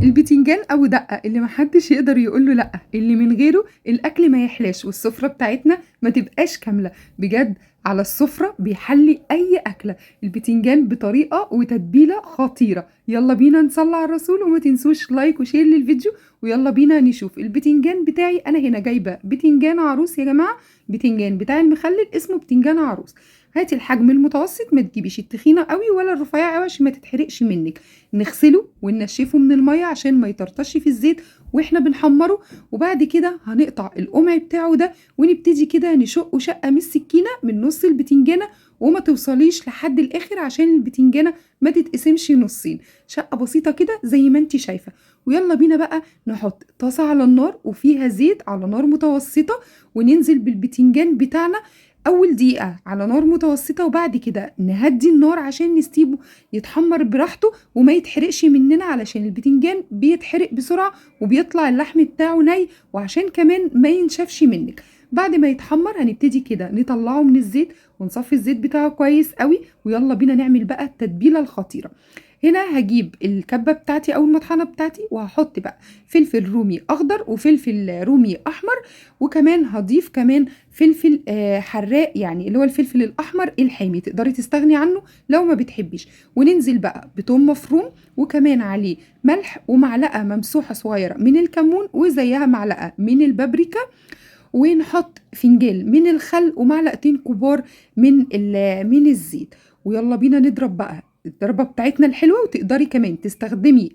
البتنجان أبو دقة اللي محدش يقدر يقوله لأ، اللي من غيره الأكل ما يحلاش والسفرة بتاعتنا ما تبقاش كاملة بجد. على السفرة بيحلي أي أكلة البتنجان بطريقة وتتبيلة خطيرة. يلا بينا نصلي على الرسول، وما تنسوش لايك وشير للفيديو، ويلا بينا نشوف البتنجان بتاعي. أنا هنا جايبة بتنجان عروس يا جماعة، بتنجان بتاع المخلل اسمه بتنجان عروس. هاتي الحجم المتوسط، ما تجيبيش التخينة قوي ولا الرفيعة قوي عشان ما تتحرقش منك. نغسله وننشفه من المية عشان ما يطرطش في الزيت واحنا بنحمره. وبعد كده هنقطع القمع بتاعه ده، ونبتدي كده نشقه شقة من السكينة من نص البتنجانة، وما توصليش لحد الاخر عشان البتنجانة ما تتقسمش نصين. شقة بسيطة كده زي ما انت شايفة. ويلا بينا بقى نحط طاسة على النار وفيها زيت على نار متوسطة، وننزل بالبتنجان بتاعنا اول دقيقة على نار متوسطة، وبعد كده نهدي النار عشان نسيبه يتحمر براحته وما يتحرقش مننا، علشان البتنجان بيتحرق بسرعة وبيطلع اللحم بتاعه ني، وعشان كمان ما ينشفش منك. بعد ما يتحمر هنبتدي كده نطلعه من الزيت ونصفي الزيت بتاعه كويس قوي. ويلا بينا نعمل بقى التتبيلة الخطيرة. هنا هجيب الكبة بتاعتي او المطحنة بتاعتي، وهحط بقى فلفل رومي اخضر وفلفل رومي احمر، وكمان هضيف كمان فلفل حراق، يعني اللي هو الفلفل الاحمر الحامي، تقدري تستغني عنه لو ما بتحبيش. وننزل بقى بثوم مفروم، وكمان عليه ملح ومعلقة ممسوحة صغيرة من الكمون، وزيها معلقة من البابريكا، ونحط فنجان من الخل ومعلقتين كبار من الزيت. ويلا بينا نضرب بقى الضربة بتاعتنا الحلوة. وتقدري كمان تستخدمي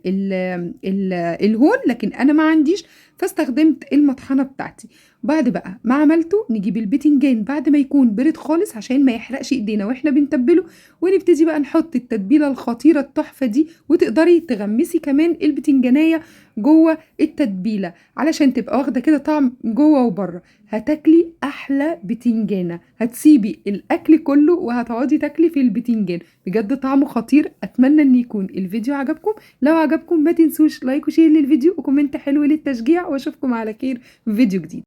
الهون، لكن انا ما عنديش فاستخدمت المطحنة بتاعتي. بعد بقى ما عملته نجيب البتنجان بعد ما يكون برد خالص عشان ما يحرقش ايدينا واحنا بنتبله، ونبتدي بقى نحط التتبيلة الخطيرة التحفة دي. وتقدري تغمسي كمان البتنجانية جوه التتبيلة علشان تبقى واخدة كده طعم جوه وبره. هتاكلي احلى بتنجانة، هتسيبي الاكل كله وهتقعدي تاكلي في البتنجان، بجد طعمه خطير. اتمنى ان يكون الفيديو عجبكم. لو عجبكم ما تنسوش لايك وشير للفيديو وكومنت حلو للتشجيع، واشوفكم على خير في فيديو جديد.